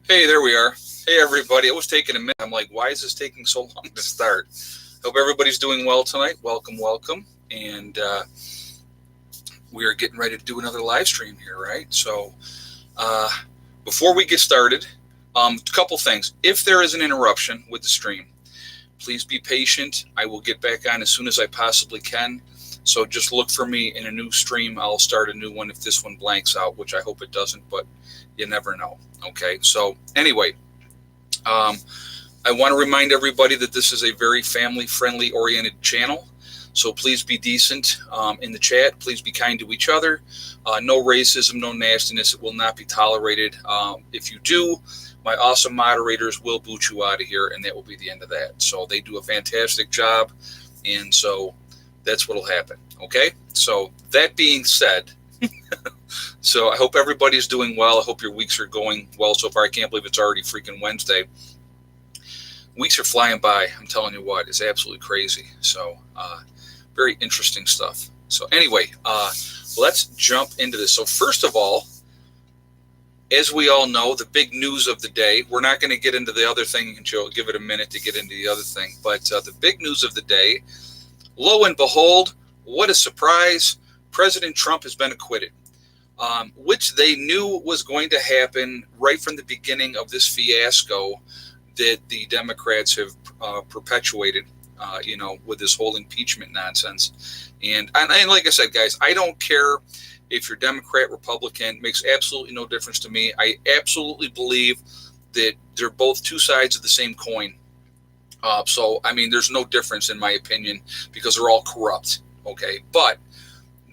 Hey, there we are. Hey, everybody. It was taking a minute. I'm like, why is this taking so long to start? Hope everybody's doing well tonight. Welcome, welcome. And we are getting ready to do another live stream here, right? So uh, before we get started, a couple things. If there is an interruption with the stream, please be patient. I will get back on as soon as I possibly can. So just look for me in a new stream. I'll start a new one if this one blanks out, which I hope it doesn't, but you never know. Okay, so anyway, I want to remind everybody that this is a very family-friendly oriented channel. So please be decent in the chat. Please be kind to each other. No racism, no nastiness. It will not be tolerated. If you do, my awesome moderators will boot you out of here, and that will be the end of that. So they do a fantastic job, and so that's what will happen. Okay? So that being said, so I hope everybody's doing well. I hope your weeks are going well so far. I can't believe it's already freaking Wednesday. Weeks are flying by. I'm telling you what, it's absolutely crazy. So very interesting stuff. So anyway, let's jump into this. So first of all, as we all know, the big news of the day, we're not going to get into the other thing until give it a minute to get into the other thing. But the big news of the day, lo and behold, what a surprise, President Trump has been acquitted. Which they knew was going to happen right from the beginning of this fiasco that the Democrats have perpetuated, with this whole impeachment nonsense. And like I said, guys, I don't care if you're Democrat, Republican, makes absolutely no difference to me. I absolutely believe that they're both two sides of the same coin. So, I mean, there's no difference in my opinion because they're all corrupt, okay? But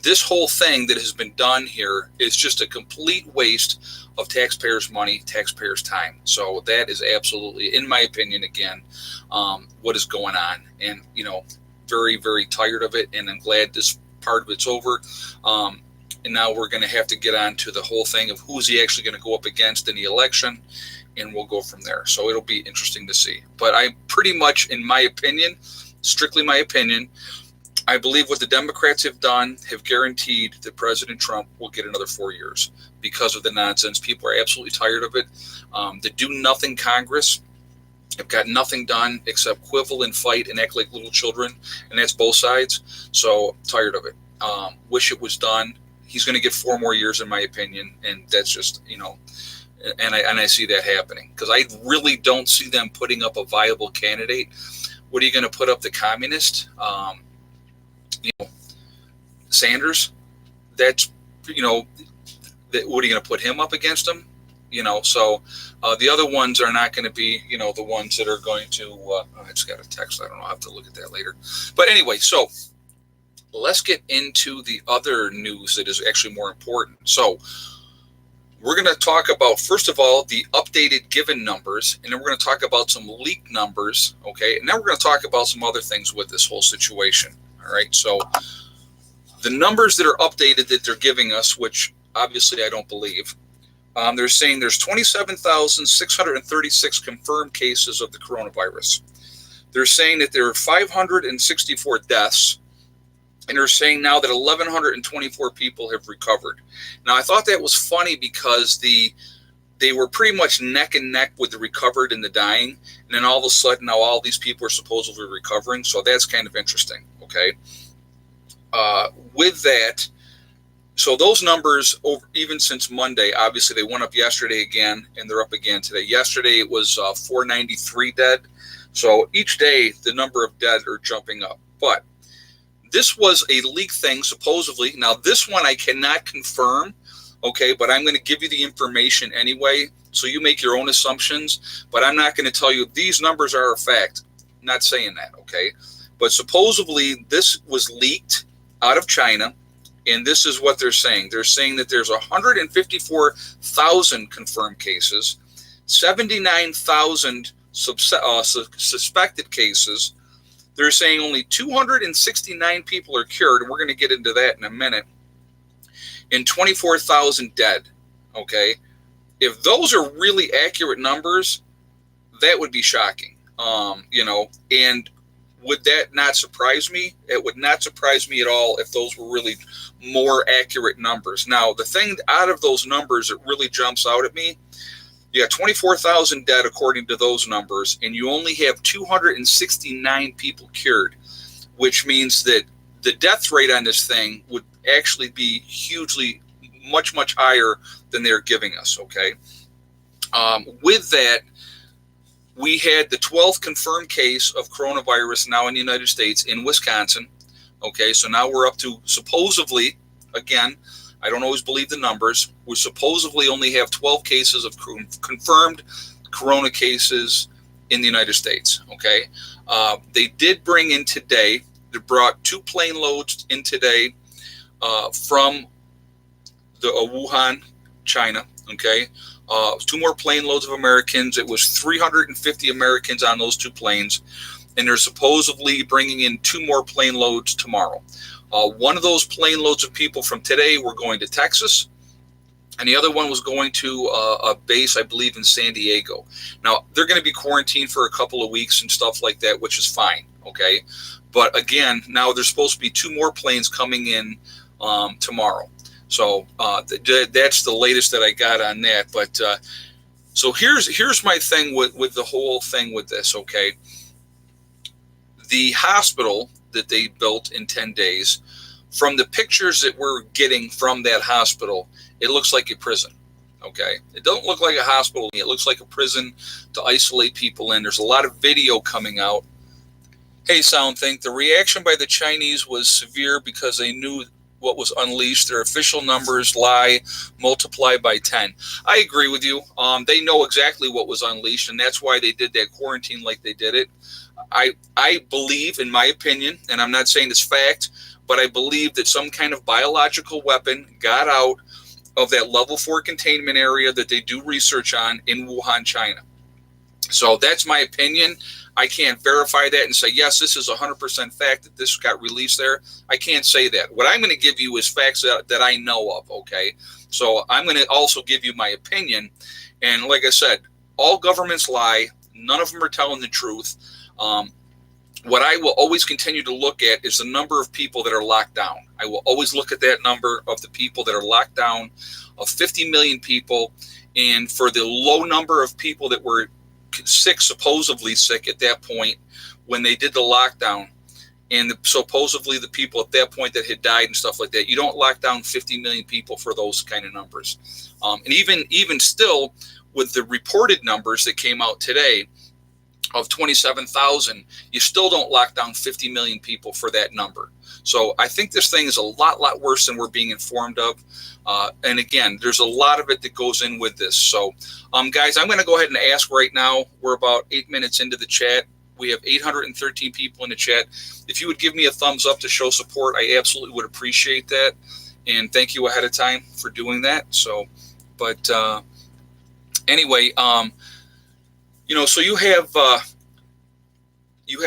this whole thing that has been done here is just a complete waste of taxpayers' money, taxpayers' time. So that is absolutely, in my opinion, again, what is going on. And, very, very tired of it. And I'm glad this part of it's over. And now we're going to have to get on to the whole thing of who's he actually going to go up against in the election. And we'll go from there. So it'll be interesting to see. But I pretty much, in my opinion, strictly my opinion, I believe what the Democrats have done have guaranteed that President Trump will get another 4 years because of the nonsense. People are absolutely tired of it. The do-nothing Congress have got nothing done except quibble and fight and act like little children, and that's both sides. So tired of it. Wish it was done. He's going to get 4 more years, in my opinion, and that's just, and I see that happening because I really don't see them putting up a viable candidate. What are you going to put up, the communist? Sanders, that's, what are you going to put him up against him? So the other ones are not going to be, the ones that are going to, I just got a text. I don't know. I'll have to look at that later. But anyway, so let's get into the other news that is actually more important. So we're going to talk about, first of all, the updated given numbers, and then we're going to talk about some leaked numbers, okay? And then we're going to talk about some other things with this whole situation. All right, so the numbers that are updated that they're giving us, which obviously I don't believe, they're saying there's 27,636 confirmed cases of the coronavirus. They're saying that there are 564 deaths, and they're saying now that 1,124 people have recovered. Now, I thought that was funny because they were pretty much neck and neck with the recovered and the dying, and then all of a sudden now all these people are supposedly recovering, so that's kind of interesting, okay? With that, so those numbers, even since Monday, obviously they went up yesterday again, and they're up again today. Yesterday it was 493 dead, so each day the number of dead are jumping up. But this was a leaked thing, supposedly. Now, this one I cannot confirm, okay, but I'm going to give you the information anyway, so you make your own assumptions, but I'm not going to tell you these numbers are a fact. I'm not saying that, okay? But supposedly this was leaked out of China, and this is what they're saying. They're saying that there's 154,000 confirmed cases, 79,000 suspected cases. They're saying only 269 people are cured, and we're going to get into that in a minute, and 24,000 dead, okay? If those are really accurate numbers, that would be shocking, and would that not surprise me? It would not surprise me at all if those were really more accurate numbers. Now, the thing out of those numbers that really jumps out at me You got 24,000 dead according to those numbers, and you only have 269 people cured, which means that the death rate on this thing would actually be hugely, much, much higher than they're giving us, okay? With that, we had the 12th confirmed case of coronavirus now in the United States in Wisconsin, okay? So now we're up to supposedly, again, I don't always believe the numbers, we supposedly only have 12 cases of confirmed corona cases in the United States, okay? They did bring in today, they brought 2 plane loads in today from the Wuhan, China, okay? 2 more plane loads of Americans. It was 350 Americans on those 2 planes, and they're supposedly bringing in 2 more plane loads tomorrow. One of those plane loads of people from today were going to Texas, and the other one was going to a base, I believe, in San Diego. Now, they're going to be quarantined for a couple of weeks and stuff like that, which is fine, okay? But again, now there's supposed to be 2 more planes coming in tomorrow. So that's the latest that I got on that. But so here's my thing with the whole thing with this, okay? The hospital that they built in 10 days, from the pictures that we're getting from that hospital, it looks like a prison, okay? It don't look like a hospital. It looks like a prison to isolate people in. There's a lot of video coming out. Hey, SoundThink, the reaction by the Chinese was severe because they knew what was unleashed. Their official numbers lie, multiply by 10. I agree with you. They know exactly what was unleashed, and that's why they did that quarantine like they did it. I believe, in my opinion, and I'm not saying it's fact, but I believe that some kind of biological weapon got out of that level 4 containment area that they do research on in Wuhan, China. So that's my opinion. I can't verify that and say, yes, this is 100% fact that this got released there. I can't say that. What I'm going to give you is facts that I know of, okay? So I'm going to also give you my opinion. And like I said, all governments lie. None of them are telling the truth. What I will always continue to look at is the number of people that are locked down. I will always look at that number of the people that are locked down, of 50 million people. And for the low number of people that were sick, supposedly sick at that point when they did the lockdown, and supposedly the people at that point that had died and stuff like that, you don't lock down 50 million people for those kind of numbers. And even still, with the reported numbers that came out today of 27,000, you still don't lock down 50 million people for that number. So I think this thing is a lot worse than we're being informed of. And again, there's a lot of it that goes in with this. So, guys, I'm going to go ahead and ask right now. We're about 8 minutes into the chat. We have 813 people in the chat. If you would give me a thumbs up to show support, I absolutely would appreciate that. And thank you ahead of time for doing that. So, but anyway, so you have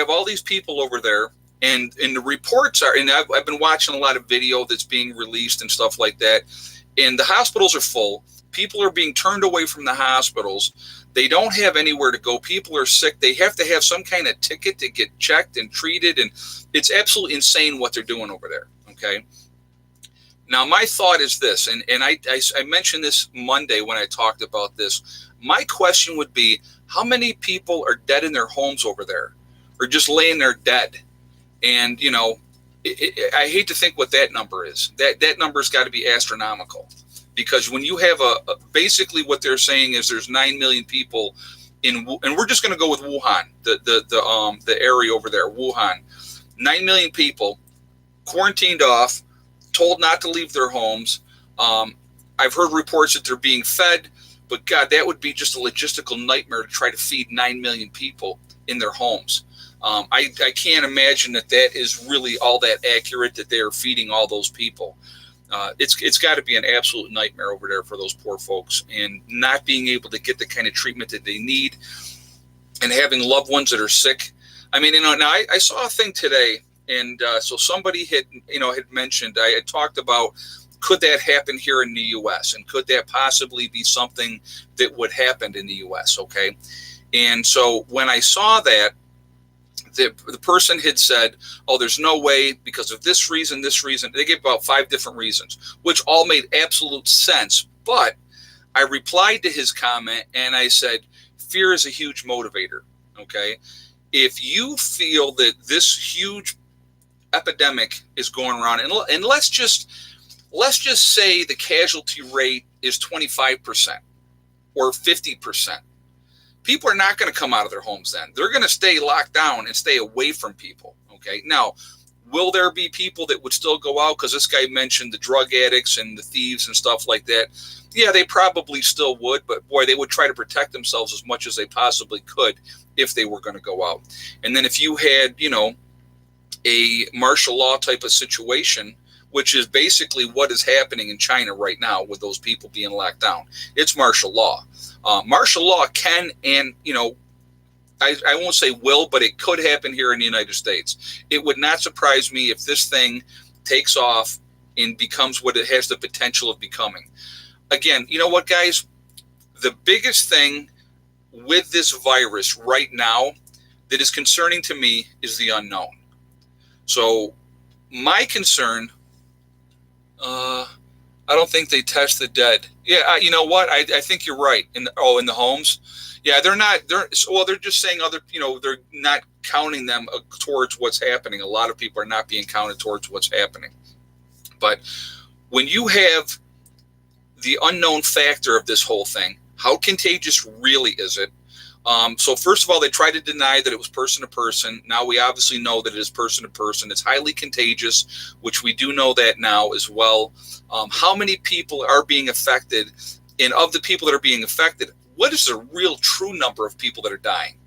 all these people over there. And the reports are, and I've been watching a lot of video that's being released and stuff like that. And the hospitals are full. People are being turned away from the hospitals. They don't have anywhere to go. People are sick. They have to have some kind of ticket to get checked and treated. And it's absolutely insane what they're doing over there. Okay. Now, my thought is this, and I mentioned this Monday when I talked about this. My question would be, how many people are dead in their homes over there, or just laying there dead? And, I hate to think what that number is. That number's got to be astronomical, because when you have basically what they're saying is there's 9 million people and we're just going to go with Wuhan, the area over there, Wuhan, 9 million people quarantined off, told not to leave their homes. I've heard reports that they're being fed, but God, that would be just a logistical nightmare to try to feed 9 million people in their homes. I can't imagine that is really all that accurate, that they are feeding all those people. It's got to be an absolute nightmare over there for those poor folks, and not being able to get the kind of treatment that they need, and having loved ones that are sick. I mean, now I saw a thing today, and so somebody had mentioned, I had talked about, could that happen here in the U.S., and could that possibly be something that would happen in the U.S., okay? And so when I saw that, the person had said, oh, there's no way because of this reason. They gave about 5 different reasons, which all made absolute sense. But I replied to his comment and I said, fear is a huge motivator. Okay. If you feel that this huge epidemic is going around, and let's just say the casualty rate is 25% or 50%. People are not going to come out of their homes then. They're going to stay locked down and stay away from people. Okay. Now, will there be people that would still go out? Because this guy mentioned the drug addicts and the thieves and stuff like that. Yeah, they probably still would, but boy, they would try to protect themselves as much as they possibly could if they were going to go out. And then if you had, a martial law type of situation, which is basically what is happening in China right now with those people being locked down, it's martial law. Martial law can, and I won't say will, but it could happen here in the United States. It would not surprise me if this thing takes off and becomes what it has the potential of becoming. Again, you know what, guys? The biggest thing with this virus right now that is concerning to me is the unknown. So my concern, I don't think they test the dead. Yeah, you know what? I think you're right. In the homes. Yeah, they're just saying they're not counting them towards what's happening. A lot of people are not being counted towards what's happening. But when you have the unknown factor of this whole thing, how contagious really is it? So first of all, they tried to deny that it was person to person. Now we obviously know that it is person to person. It's highly contagious, which we do know that now as well. How many people are being affected? And of the people that are being affected, what is the real true number of people that are dying?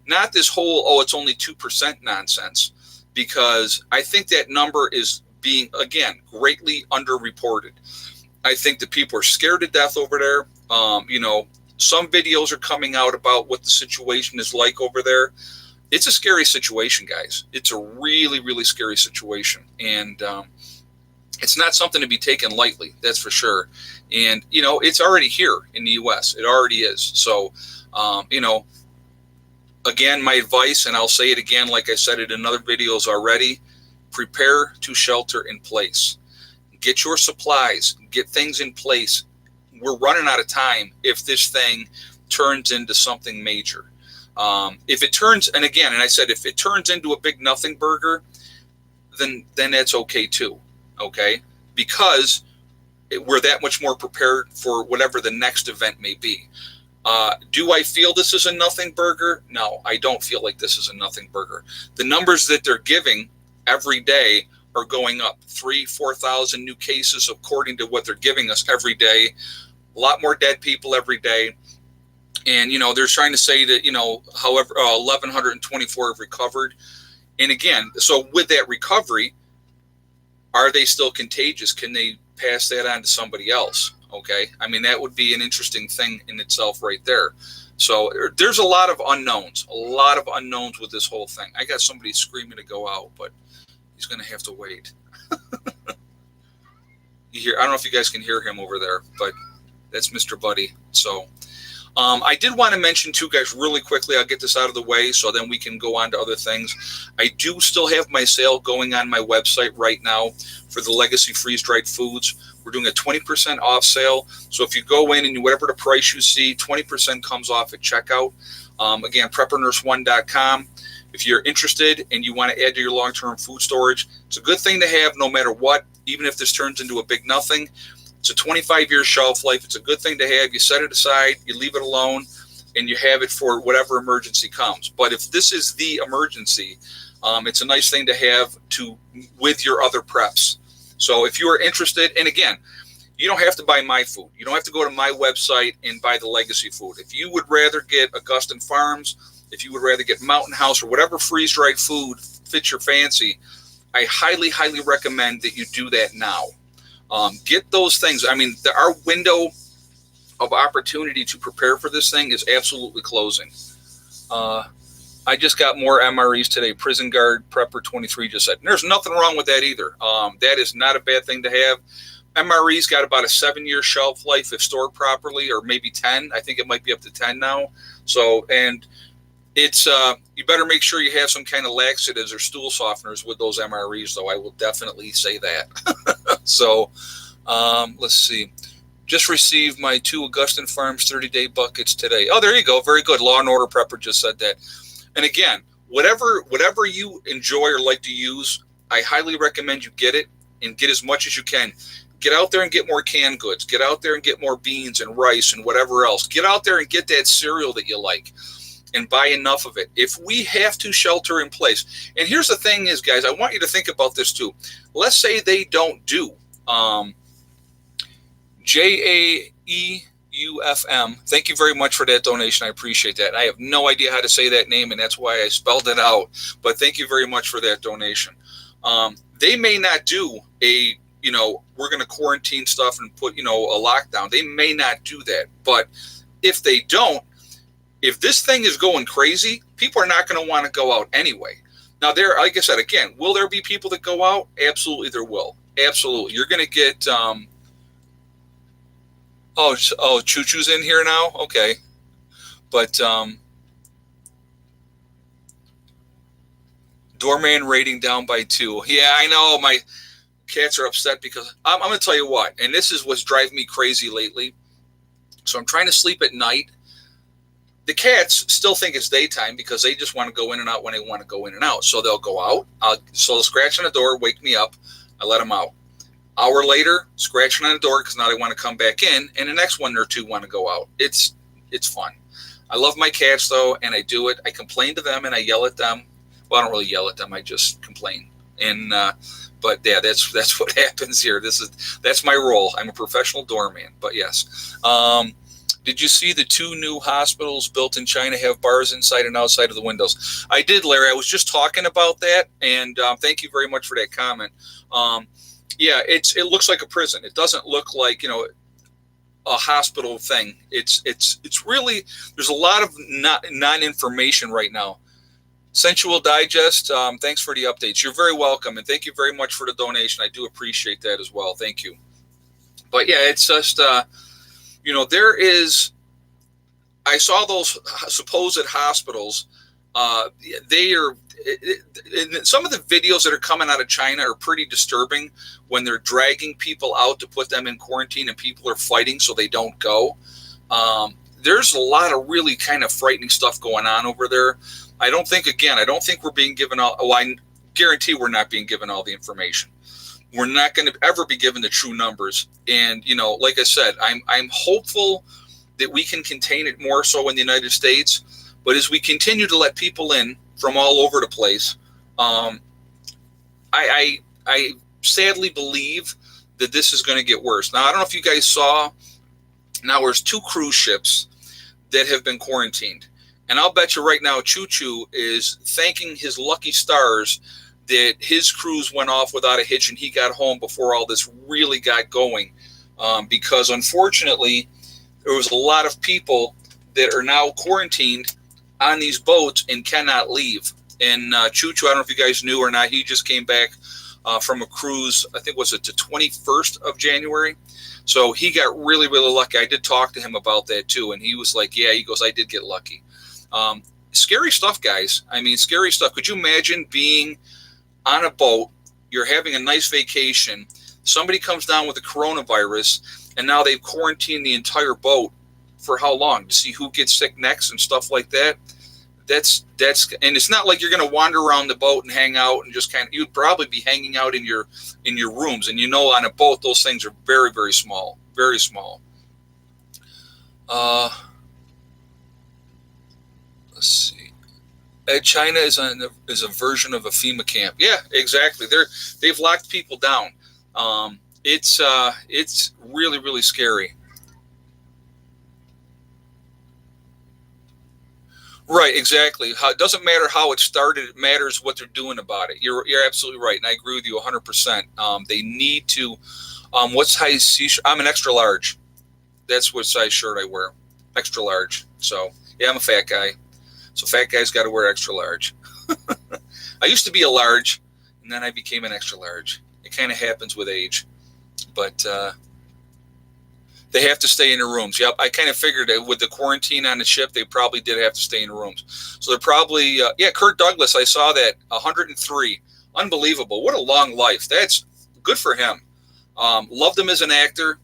Not this whole, it's only 2% nonsense, because I think that number is being, again, greatly underreported. I think that people are scared to death over there. Some videos are coming out about what the situation is like over there. It's a scary situation, guys. It's a really, really scary situation. And it's not something to be taken lightly, that's for sure. And, it's already here in the U.S. It already is. So, again, my advice, and I'll say it again, like I said it in other videos already, prepare to shelter in place. Get your supplies, get things in place. We're running out of time if this thing turns into something major. If it turns into a big nothing burger, then that's okay too. Okay, because we're that much more prepared for whatever the next event may be. Do I feel this is a nothing burger? No, I don't feel like this is a nothing burger. The numbers that they're giving every day are going up. 3,000-4,000 new cases according to what they're giving us every day. A lot more dead people every day. And, they're trying to say that, however, 1,124 have recovered. And again, so with that recovery, are they still contagious? Can they pass that on to somebody else? Okay. I mean, that would be an interesting thing in itself right there. So there's a lot of unknowns with this whole thing. I got somebody screaming to go out, but he's going to have to wait. I don't know if you guys can hear him over there, but that's Mr. Buddy. So I did want to mention too, guys, really quickly, I'll get this out of the way so then we can go on to other things. I do still have my sale going on my website right now for the Legacy Freeze-Dried Foods. We're doing a 20% off sale. So if you go in and whatever the price you see, 20% comes off at checkout. Again, preparedness1.com. If you're interested and you want to add to your long-term food storage, it's a good thing to have no matter what, even if this turns into a big nothing. It's a 25-year shelf life. It's a good thing to have. You set it aside, you leave it alone, and you have it for whatever emergency comes. But if this is the emergency, it's a nice thing to have with your other preps. So if you are interested, and again, you don't have to buy my food. You don't have to go to my website and buy the Legacy food. If you would rather get Augustin Farms, if you would rather get Mountain House or whatever freeze-dried food fits your fancy, I highly, highly recommend that you do that now. Get those things. I mean, our window of opportunity to prepare for this thing is absolutely closing. I just got more MREs today. Prison Guard Prepper 23 just said. And there's nothing wrong with that either. That is not a bad thing to have. MRE's got about a 7-year shelf life if stored properly, or maybe 10. I think it might be up to 10 now. So, and it's you better make sure you have some kind of laxatives or stool softeners with those MREs, though. I will definitely say that. So, let's see. Just received my 2 Augustine Farms 30-day buckets today. Oh, there you go. Very good. Law and Order Prepper just said that. And again, whatever you enjoy or like to use, I highly recommend you get it and get as much as you can. Get out there and get more canned goods. Get out there and get more beans and rice and whatever else. Get out there and get that cereal that you like and buy enough of it. If we have to shelter in place, and here's the thing is, guys, I want you to think about this too. Let's say they don't do JAEUFM. Thank you very much for that donation. I appreciate that. I have no idea how to say that name, and that's why I spelled it out. But thank you very much for that donation. They may not do a, we're going to quarantine stuff and put, a lockdown. They may not do that. But if they don't, if this thing is going crazy, people are not going to want to go out anyway. Now, like I said, again, will there be people that go out? Absolutely, there will. Absolutely. You're going to get, Choo Choo's in here now? Okay. But, doorman rating down by 2. Yeah, I know. My cats are upset because I'm going to tell you what, and this is what's driving me crazy lately. So I'm trying to sleep at night. The cats still think it's daytime because they just want to go in and out when they want to go in and out. So they'll go out. So they'll scratch on the door, wake me up. I let them out. Hour later, scratching on the door because now they want to come back in. And the next one or two want to go out. It's fun. I love my cats, though, and I do it. I complain to them and I yell at them. Well, I don't really yell at them. I just complain. And but yeah, that's what happens here. That's my role. I'm a professional doorman. But yes. Did you see the 2 new hospitals built in China have bars inside and outside of the windows? I did, Larry. I was just talking about that, and thank you very much for that comment. Yeah, it looks like a prison. It doesn't look like a hospital thing. It's really, there's a lot of non-information right now. Sensual Digest, thanks for the updates. You're very welcome, and thank you very much for the donation. I do appreciate that as well. Thank you. But yeah, it's just there is. I saw those supposed hospitals. They are. Some of the videos that are coming out of China are pretty disturbing when they're dragging people out to put them in quarantine and people are fighting so they don't go. There's a lot of really kind of frightening stuff going on over there. I don't think we're being given all. Well, I guarantee we're not being given all the information. We're not going to ever be given the true numbers. And, like I said, I'm hopeful that we can contain it more so in the United States. But as we continue to let people in from all over the place, I sadly believe that this is going to get worse. Now, I don't know if you guys saw, now there's 2 cruise ships that have been quarantined. And I'll bet you right now, Choo Choo is thanking his lucky stars that his cruise went off without a hitch and he got home before all this really got going. Because unfortunately, there was a lot of people that are now quarantined on these boats and cannot leave. And Choo Choo, I don't know if you guys knew or not, he just came back from a cruise, I think was it the 21st of January. So he got really, really lucky. I did talk to him about that too. And he was like, yeah, he goes, I did get lucky. Scary stuff, guys. I mean, scary stuff. Could you imagine being on a boat, you're having a nice vacation, somebody comes down with the coronavirus, and now they've quarantined the entire boat for how long? To see who gets sick next and stuff like that. That's and it's not like you're going to wander around the boat and hang out and just kind of, you'd probably be hanging out in your rooms. And on a boat, those things are very, very small, very small. Let's see. China is a version of a FEMA camp. Yeah, exactly. They've locked people down. It's really, really scary. Right, exactly. It doesn't matter how it started; it matters what they're doing about it. You're absolutely right, and I agree with you 100%. They need to. What size? I'm an extra large. That's what size shirt I wear. Extra large. So yeah, I'm a fat guy. So fat guys got to wear extra large. I used to be a large, and then I became an extra large. It kind of happens with age, but they have to stay in their rooms. Yep, I kind of figured that with the quarantine on the ship, they probably did have to stay in the rooms. So they're probably, Kurt Douglas, I saw that, 103. Unbelievable. What a long life. That's good for him. Loved him as an actor.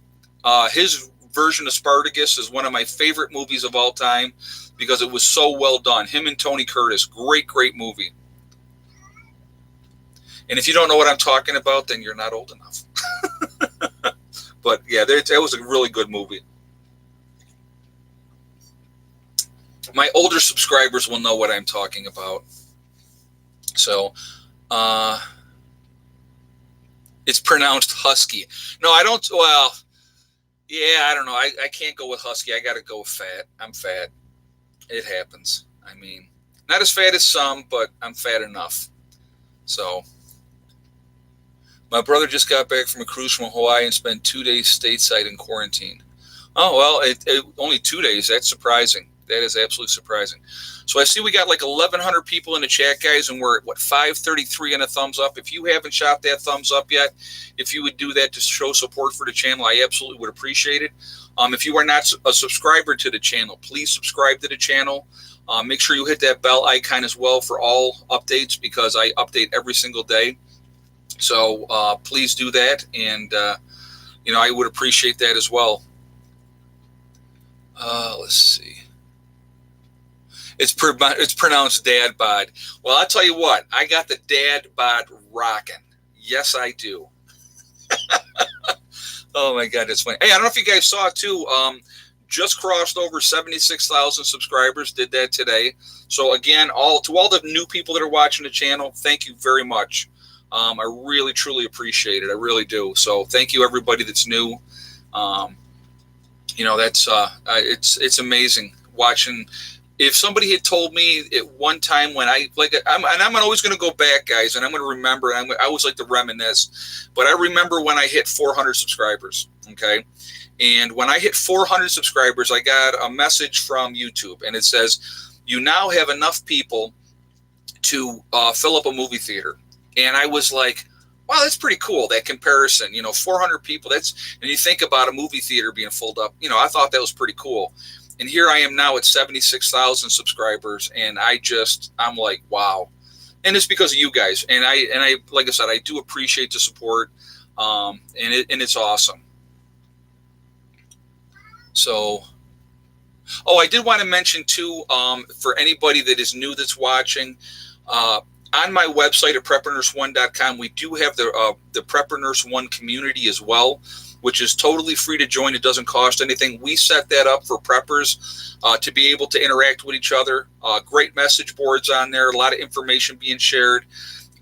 His version of Spartacus is one of my favorite movies of all time because it was so well done. Him and Tony Curtis, great movie. And if you don't know what I'm talking about, then you're not old enough. But yeah, that was a really good movie. My older subscribers will know what I'm talking about. So, it's pronounced husky. No, I don't. Well, yeah, I don't know. I can't go with husky. I got to go with fat. I'm fat. It happens. I mean, not as fat as some, but I'm fat enough. So, my brother just got back from a cruise from Hawaii and spent 2 days stateside in quarantine. Oh, well, only 2 days. That's surprising. That is absolutely surprising. So I see we got like 1,100 people in the chat, guys, and we're at, 533 on a thumbs up. If you haven't shot that thumbs up yet, if you would do that to show support for the channel, I absolutely would appreciate it. If you are not a subscriber to the channel, please subscribe to the channel. Make sure you hit that bell icon as well for all updates because I update every single day. So please do that, and I would appreciate that as well. Let's see. It's pronounced dad bod. Well, I'll tell you what. I got the dad bod rocking. Yes, I do. Oh my God, that's funny. Hey, I don't know if you guys saw it too. Just crossed over 76,000 subscribers. Did that today. So again, to all the new people that are watching the channel, thank you very much. I really, truly appreciate it. I really do. So thank you, everybody that's new. That's it's amazing watching. If somebody had told me at one time when I'm always going to go back, guys, and I'm going to remember. I always like to reminisce, but I remember when I hit 400 subscribers. Okay, and when I hit 400 subscribers, I got a message from YouTube, and it says, "You now have enough people to fill up a movie theater." And I was like, wow, that's pretty cool, that comparison. 400 people, and you think about a movie theater being filled up, I thought that was pretty cool. And here I am now at 76,000 subscribers, and I'm like, wow. And it's because of you guys. And I like I said, I do appreciate the support, and it's awesome. So, I did want to mention too, for anybody that is new that's watching, on my website at preparedness1.com, we do have the Prepper Nurse 1 community as well, which is totally free to join. It doesn't cost anything. We set that up for preppers to be able to interact with each other. Great message boards on there, a lot of information being shared.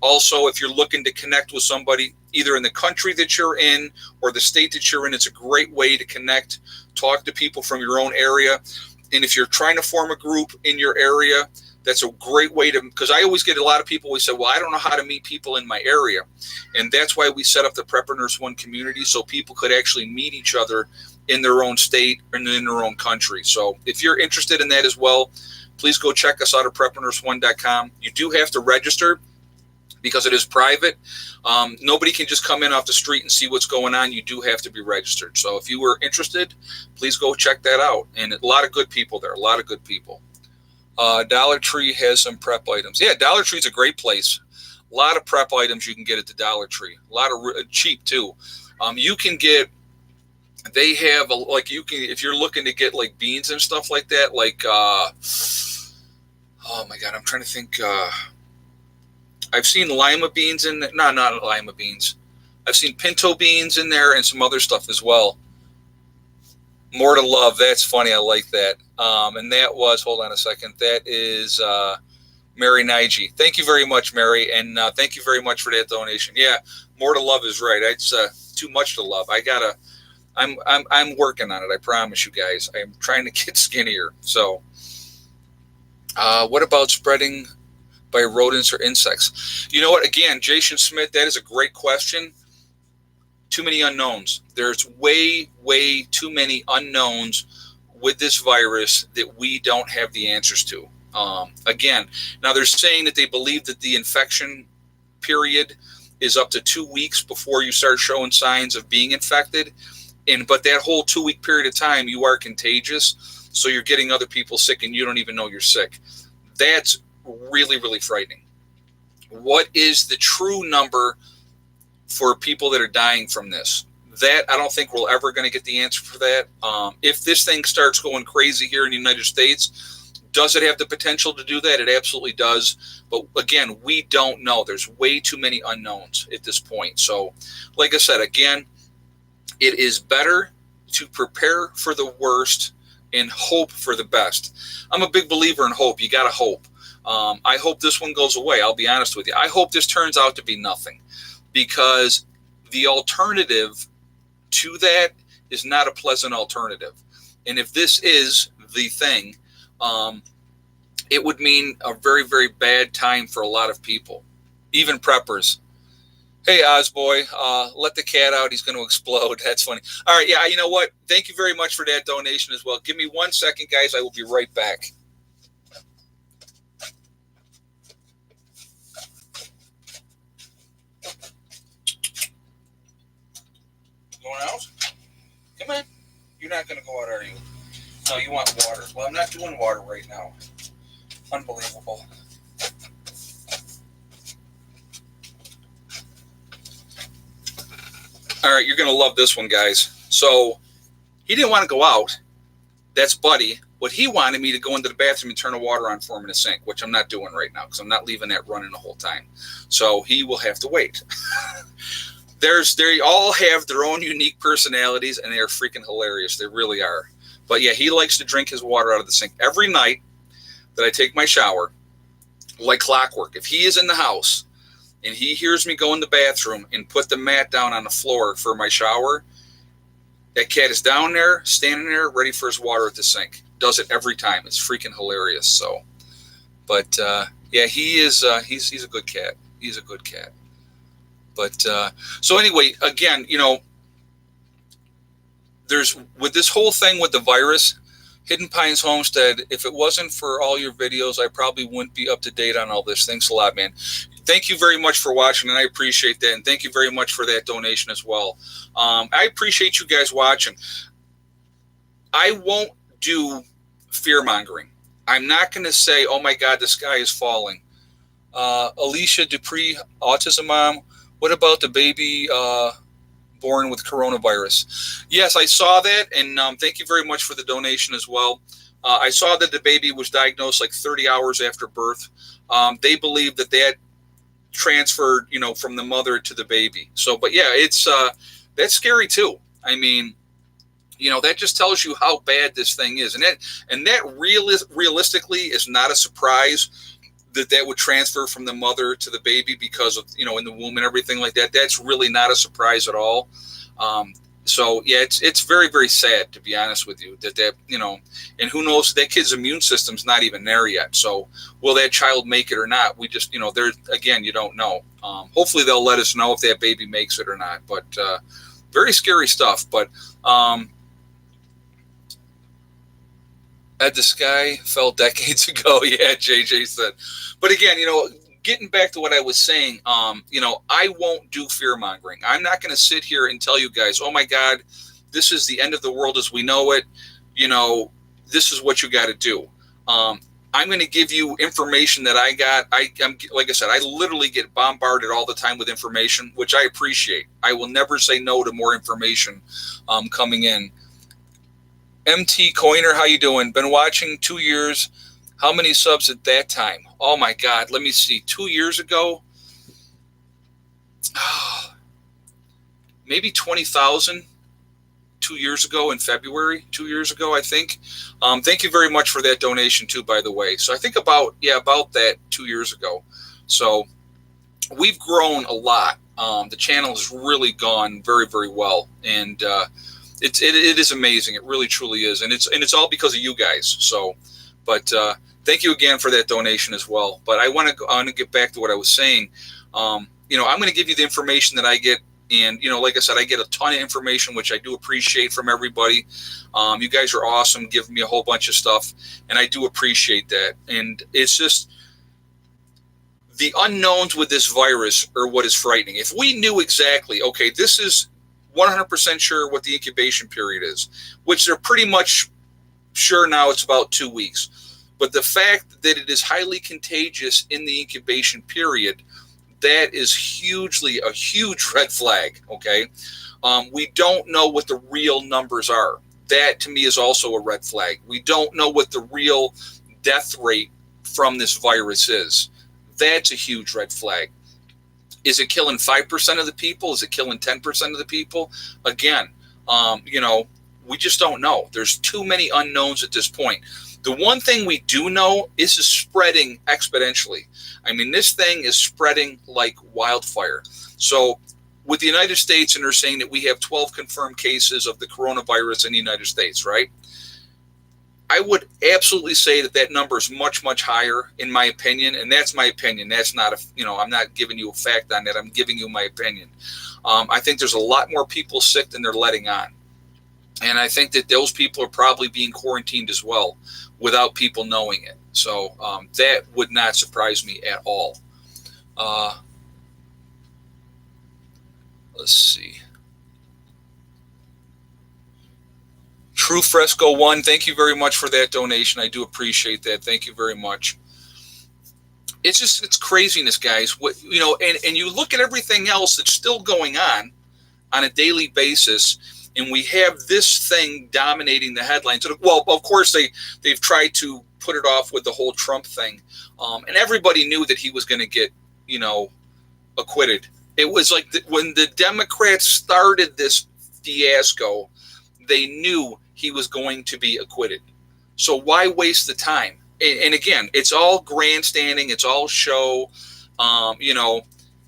Also, if you're looking to connect with somebody either in the country that you're in or the state that you're in, it's a great way to connect, talk to people from your own area. And if you're trying to form a group in your area, that's a great way to, because I always get a lot of people who say, well, I don't know how to meet people in my area. And that's why we set up the Prepper Nurse 1 community, so people could actually meet each other in their own state and in their own country. So if you're interested in that as well, please go check us out at preparedness1.com. You do have to register because it is private. Nobody can just come in off the street and see what's going on. You do have to be registered. So if you were interested, please go check that out. And a lot of good people there, a lot of good people. Dollar Tree has some prep items. Yeah, Dollar Tree's a great place. A lot of prep items you can get at the Dollar Tree. A lot of cheap too. You can get. They have if you're looking to get like beans and stuff like that. Like, oh my God, I'm trying to think. I've seen lima beans in there. No, not lima beans. I've seen pinto beans in there and some other stuff as well. More to Love. That's funny. I like that. And that was, hold on a second. That is Mary Nige. Thank you very much, Mary. And thank you very much for that donation. Yeah, More to Love is right. It's too much to love. I'm working on it. I promise you guys. I'm trying to get skinnier. So what about spreading by rodents or insects? You know what? Again, Jason Smith, that is a great question. Too many unknowns. There's way too many unknowns with this virus that we don't have the answers to. Again, now they're saying that they believe that the infection period is up to 2 weeks before you start showing signs of being infected. But that whole 2 week period of time, you are contagious. So you're getting other people sick and you don't even know you're sick. That's really frightening. What is the true number for people that are dying from this? That, I don't think we're ever going to get the answer for that. If this thing starts going crazy here in the United States, does it have the potential to do that? It absolutely does. But again, we don't know. There's way too many unknowns at this point. So, like I said, again, it is better to prepare for the worst and hope for the best. I'm a big believer in hope. You got to hope. I hope this one goes away. I'll be honest with you. I hope this turns out to be nothing, because the alternative to that is not a pleasant alternative. And if this is the thing, it would mean a very, very bad time for a lot of people, even preppers. Hey, Ozboy, let the cat out. He's going to explode. That's funny. All right, yeah, you know what? Thank you very much for that donation as well. Give me 1 second, guys. I will be right back. Going out? Come on. You're not going to go out, are you? No, you want water. Well, I'm not doing water right now. Unbelievable. All right, you're going to love this one, guys. So he didn't want to go out. That's Buddy. What he wanted me to go into the bathroom and turn the water on for him in the sink, which I'm not doing right now because I'm not leaving that running the whole time. So he will have to wait. They all have their own unique personalities, and they are freaking hilarious. They really are. But yeah, he likes to drink his water out of the sink every night that I take my shower, like clockwork. If he is in the house and he hears me go in the bathroom and put the mat down on the floor for my shower, that cat is down there, standing there, ready for his water at the sink. Does it every time. It's freaking hilarious. So, but yeah, he is. He's a good cat. He's a good cat. But so anyway, again, you know, there's with this whole thing with the virus, Hidden Pines Homestead. If it wasn't for all your videos, I probably wouldn't be up to date on all this. Thanks a lot, man. Thank you very much for watching, and I appreciate that. And thank you very much for that donation as well. I appreciate you guys watching. I won't do fear-mongering. I'm not going to say, oh, my God, the sky is falling. Alicia Dupree, autism mom, what about the baby born with coronavirus? Yes, I saw that, and thank you very much for the donation as well. I saw that the baby was diagnosed like 30 hours after birth. They believe that that transferred, you know, from the mother to the baby. So, but yeah, it's that's scary too. I mean, you know, that just tells you how bad this thing is, and that realistically is not a surprise that would transfer from the mother to the baby because of, you know, in the womb and everything like that. That's really not a surprise at all. So yeah, it's very, very sad, to be honest with you, that you know, and who knows, that kid's immune system's not even there yet. So will that child make it or not? We just, you know, there again, you don't know. Hopefully they'll let us know if that baby makes it or not. But very scary stuff. But the sky fell decades ago. Yeah, JJ said. But again, you know, getting back to what I was saying, you know, I won't do fear mongering. I'm not going to sit here and tell you guys, oh my God, this is the end of the world as we know it. You know, this is what you got to do. I'm going to give you information that I got. I'm like I said, I literally get bombarded all the time with information, which I appreciate. I will never say no to more information coming in. MT Coiner, how you doing? Been watching 2 years. How many subs at that time? Oh my God, let me see. 2 years ago, maybe 20,000. 2 years ago in February. 2 years ago, I think. Thank you very much for that donation too, by the way. So I think about that 2 years ago. So we've grown a lot. The channel has really gone very, very well, and it is amazing. It really, truly is, and it's all because of you guys. So, but thank you again for that donation as well. But I want to get back to what I was saying. You know, I'm going to give you the information that I get, and you know, like I said, I get a ton of information, which I do appreciate from everybody. You guys are awesome, giving me a whole bunch of stuff, and I do appreciate that. And it's just the unknowns with this virus are what is frightening. If we knew exactly, okay, this is 100% sure what the incubation period is, which they're pretty much sure now it's about 2 weeks. But the fact that it is highly contagious in the incubation period, That is a huge red flag, okay? We don't know what the real numbers are. That, to me, is also a red flag. We don't know what the real death rate from this virus is. That's a huge red flag. Is it killing 5% of the people? Is it killing 10% of the people? Again, we just don't know. There's too many unknowns at this point. The one thing we do know is it's spreading exponentially. I mean, this thing is spreading like wildfire. So with the United States, and they're saying that we have 12 confirmed cases of the coronavirus in the United States, right? I would absolutely say that number is much, much higher, in my opinion, and that's my opinion. That's not I'm not giving you a fact on that. I'm giving you my opinion. I think there's a lot more people sick than they're letting on. And I think that those people are probably being quarantined as well without people knowing it. So that would not surprise me at all. Let's see. True Fresco 1, thank you very much for that donation. I do appreciate that. Thank you very much. It's craziness, guys. And you look at everything else that's still going on a daily basis, and we have this thing dominating the headlines. Well, of course, they've tried to put it off with the whole Trump thing, and everybody knew that he was going to get, acquitted. It was like when the Democrats started this fiasco, they knew he was going to be acquitted. So why waste the time? And again, it's all grandstanding. It's all show. And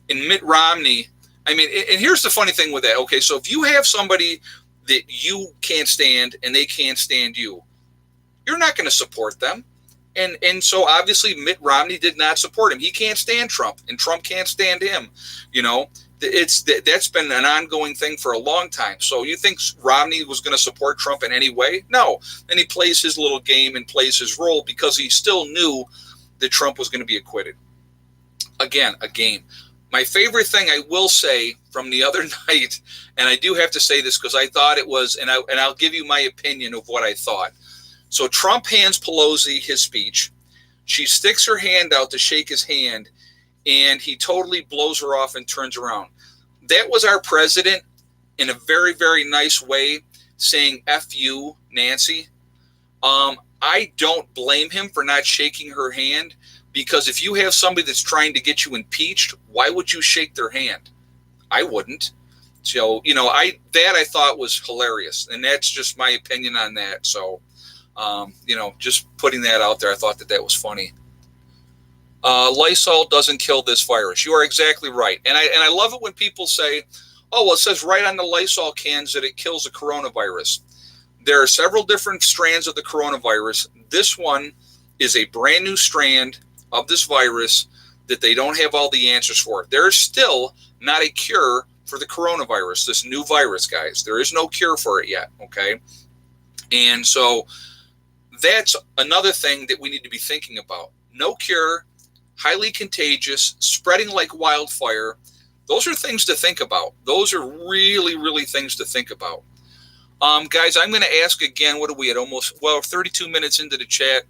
Mitt Romney, I mean, and here's the funny thing with that. Okay, so if you have somebody that you can't stand and they can't stand you, you're not going to support them. And so obviously Mitt Romney did not support him. He can't stand Trump, and Trump can't stand him. That's been an ongoing thing for a long time. So you think Romney was going to support Trump in any way? No. And he plays his little game and plays his role because he still knew that Trump was going to be acquitted. Again, a game. My favorite thing I will say from the other night, and I do have to say this because I thought it was, and I'll give you my opinion of what I thought. So Trump hands Pelosi his speech. She sticks her hand out to shake his hand, and he totally blows her off and turns around. That was our president in a very, very nice way saying, F you, Nancy. I don't blame him for not shaking her hand, because if you have somebody that's trying to get you impeached, why would you shake their hand? I wouldn't. So, I thought was hilarious, and that's just my opinion on that. So, just putting that out there, I thought that was funny. Lysol doesn't kill this virus. You are exactly right. And I love it when people say, oh, well, it says right on the Lysol cans that it kills the coronavirus. There are several different strands of the coronavirus. This one is a brand new strand of this virus that they don't have all the answers for. There's still not a cure for the coronavirus, this new virus, guys. There is no cure for it yet, okay? And so that's another thing that we need to be thinking about. No cure, highly contagious, spreading like wildfire. Those are things to think about. Those are really, really things to think about. Guys, I'm going to ask again, what are we at? 32 minutes into the chat.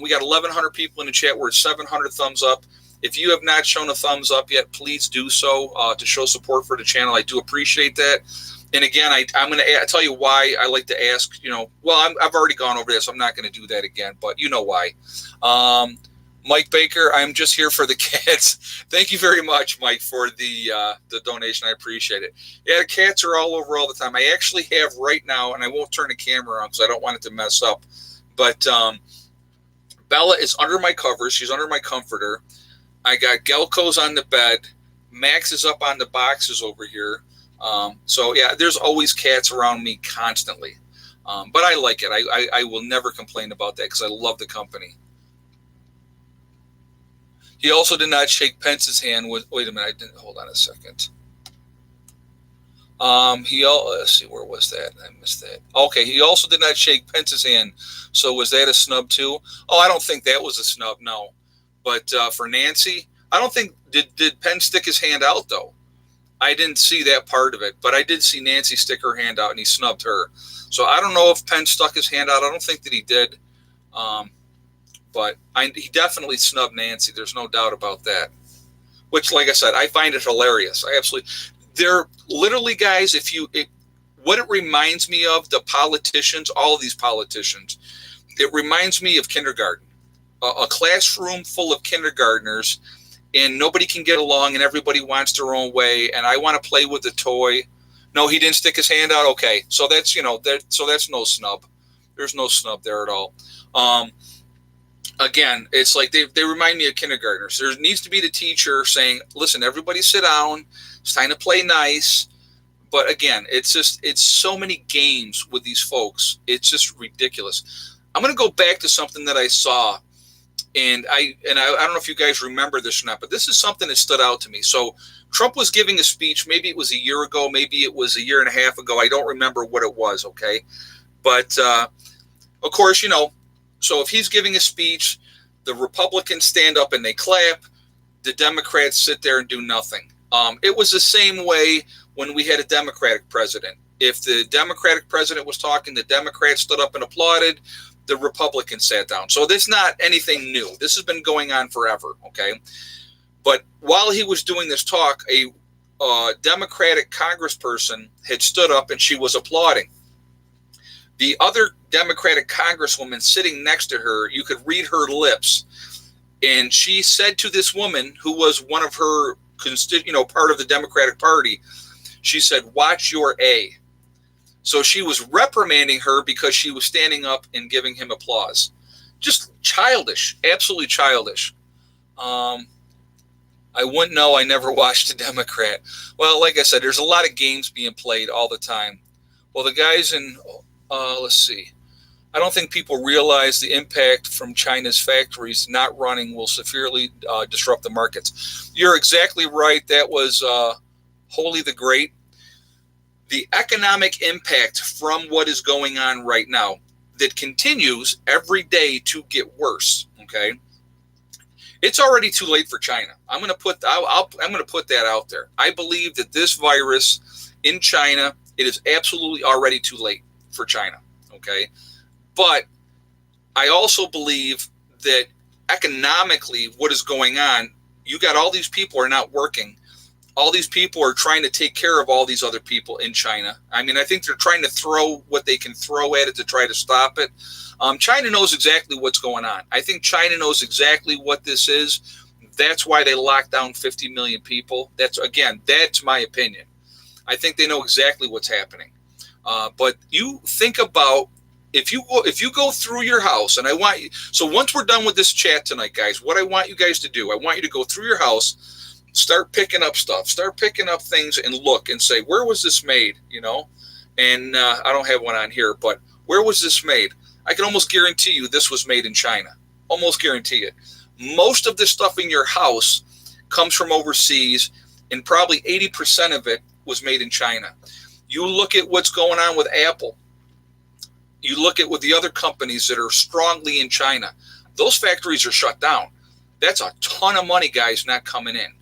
We got 1,100 people in the chat. We're at 700 thumbs up. If you have not shown a thumbs up yet, please do so to show support for the channel. I do appreciate that. And again, I'm going to tell you why I like to ask, I've already gone over this. So I'm not going to do that again, but you know why. Mike Baker, I'm just here for the cats. Thank you very much, Mike, for the donation. I appreciate it. Yeah, the cats are all over all the time. I actually have right now, and I won't turn the camera on because I don't want it to mess up, but Bella is under my covers. She's under my comforter. I got Gelco's on the bed. Max is up on the boxes over here. So, yeah, there's always cats around me constantly. But I like it. I will never complain about that because I love the company. He also did not shake Pence's hand. Wait a minute. I didn't. Hold on a second. Let's see. Where was that? I missed that. Okay. He also did not shake Pence's hand. So was that a snub too? Oh, I don't think that was a snub. No. But for Nancy, I don't think, did Pence stick his hand out though? I didn't see that part of it, but I did see Nancy stick her hand out and he snubbed her. So I don't know if Pence stuck his hand out. I don't think that he did. But he definitely snubbed Nancy. There's no doubt about that. which, like I said, I find it hilarious. I absolutely, they're literally, guys, what it reminds me of, the politicians, all of these politicians, it reminds me of kindergarten, a classroom full of kindergartners, and nobody can get along, and everybody wants their own way, and I want to play with the toy. No, he didn't stick his hand out. Okay, so that's that's no snub. There's no snub there at all. Again, it's like they remind me of kindergartners. There needs to be the teacher saying, "Listen, everybody, sit down. It's time to play nice." But again, it's so many games with these folks. It's just ridiculous. I'm going to go back to something that I saw, and I don't know if you guys remember this or not, but this is something that stood out to me. So Trump was giving a speech. Maybe it was a year ago. Maybe it was a year and a half ago. I don't remember what it was. Okay, but of course, so if he's giving a speech, the Republicans stand up and they clap. The Democrats sit there and do nothing. It was the same way when we had a Democratic president. If the Democratic president was talking, the Democrats stood up and applauded. The Republicans sat down. So this is not anything new. This has been going on forever, okay? But while he was doing this talk, a Democratic congressperson had stood up and she was applauding. The other Democratic congresswoman sitting next to her, you could read her lips, and she said to this woman who was one of her part of the Democratic Party, she said, "Watch your A." So she was reprimanding her because she was standing up and giving him applause. Just childish, absolutely childish. I wouldn't know. I never watched a Democrat. Well, like I said, there's a lot of games being played all the time. Well, the guys in, let's see. I don't think people realize the impact from China's factories not running will severely disrupt the markets. You're exactly right. That was Holy the Great. The economic impact from what is going on right now that continues every day to get worse. Okay, it's already too late for China. I'm going to put that out there. I believe that this virus in China, it is absolutely already too late for China. Okay. But I also believe that economically, what is going on, you got all these people are not working. All these people are trying to take care of all these other people in China. I mean, I think they're trying to throw what they can throw at it to try to stop it. China knows exactly what's going on. I think China knows exactly what this is. That's why they locked down 50 million people. That's my opinion. I think they know exactly what's happening. But you think about, if you go through your house, and I want you, so once we're done with this chat tonight, guys, what I want you guys to do, I want you to go through your house, start picking up stuff, start picking up things, and look and say, where was this made? And I don't have one on here, but where was this made? I can almost guarantee you this was made in China. Almost guarantee it. Most of the stuff in your house comes from overseas, and probably 80% of it was made in China. You look at what's going on with Apple. You look at what the other companies that are strongly in China, those factories are shut down. That's a ton of money, guys, not coming in.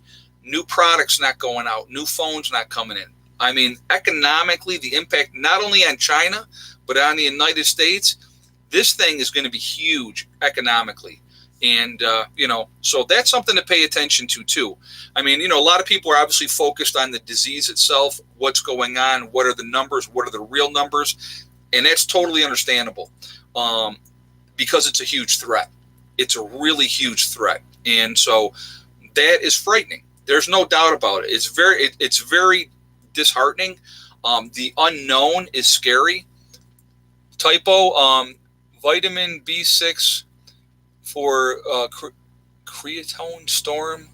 New products not going out. New phones not coming in. I mean, economically, the impact not only on China, but on the United States, this thing is going to be huge economically. And, so that's something to pay attention to, too. I mean, a lot of people are obviously focused on the disease itself, what's going on, what are the numbers, what are the real numbers. And that's totally understandable because it's a huge threat. It's a really huge threat. And so that is frightening. There's no doubt about it. It's very disheartening. The unknown is scary. Typo, vitamin B6 for creatine storm,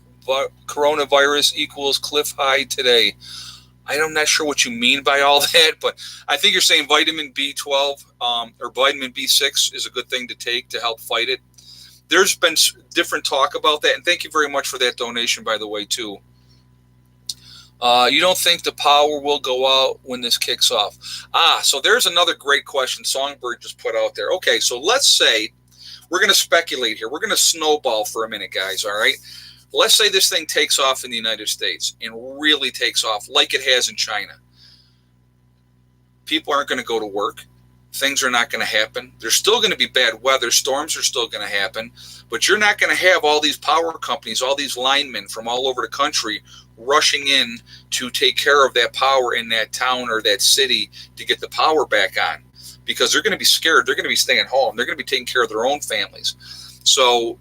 coronavirus equals cliff high today. I'm not sure what you mean by all that, but I think you're saying vitamin B12 or vitamin B6 is a good thing to take to help fight it. There's been different talk about that, and thank you very much for that donation, by the way, too. You don't think the power will go out when this kicks off? So there's another great question Songbird just put out there. Okay, so let's say we're going to speculate here. We're going to snowball for a minute, guys, all right? Let's say this thing takes off in the United States and really takes off like it has in China. People aren't going to go to work. things are not going to happen. There's still going to be bad weather. Storms are still going to happen. But you're not going to have all these power companies, all these linemen from all over the country rushing in to take care of that power in that town or that city to get the power back on, because they're going to be scared. They're going to be staying home. They're going to be taking care of their own families. So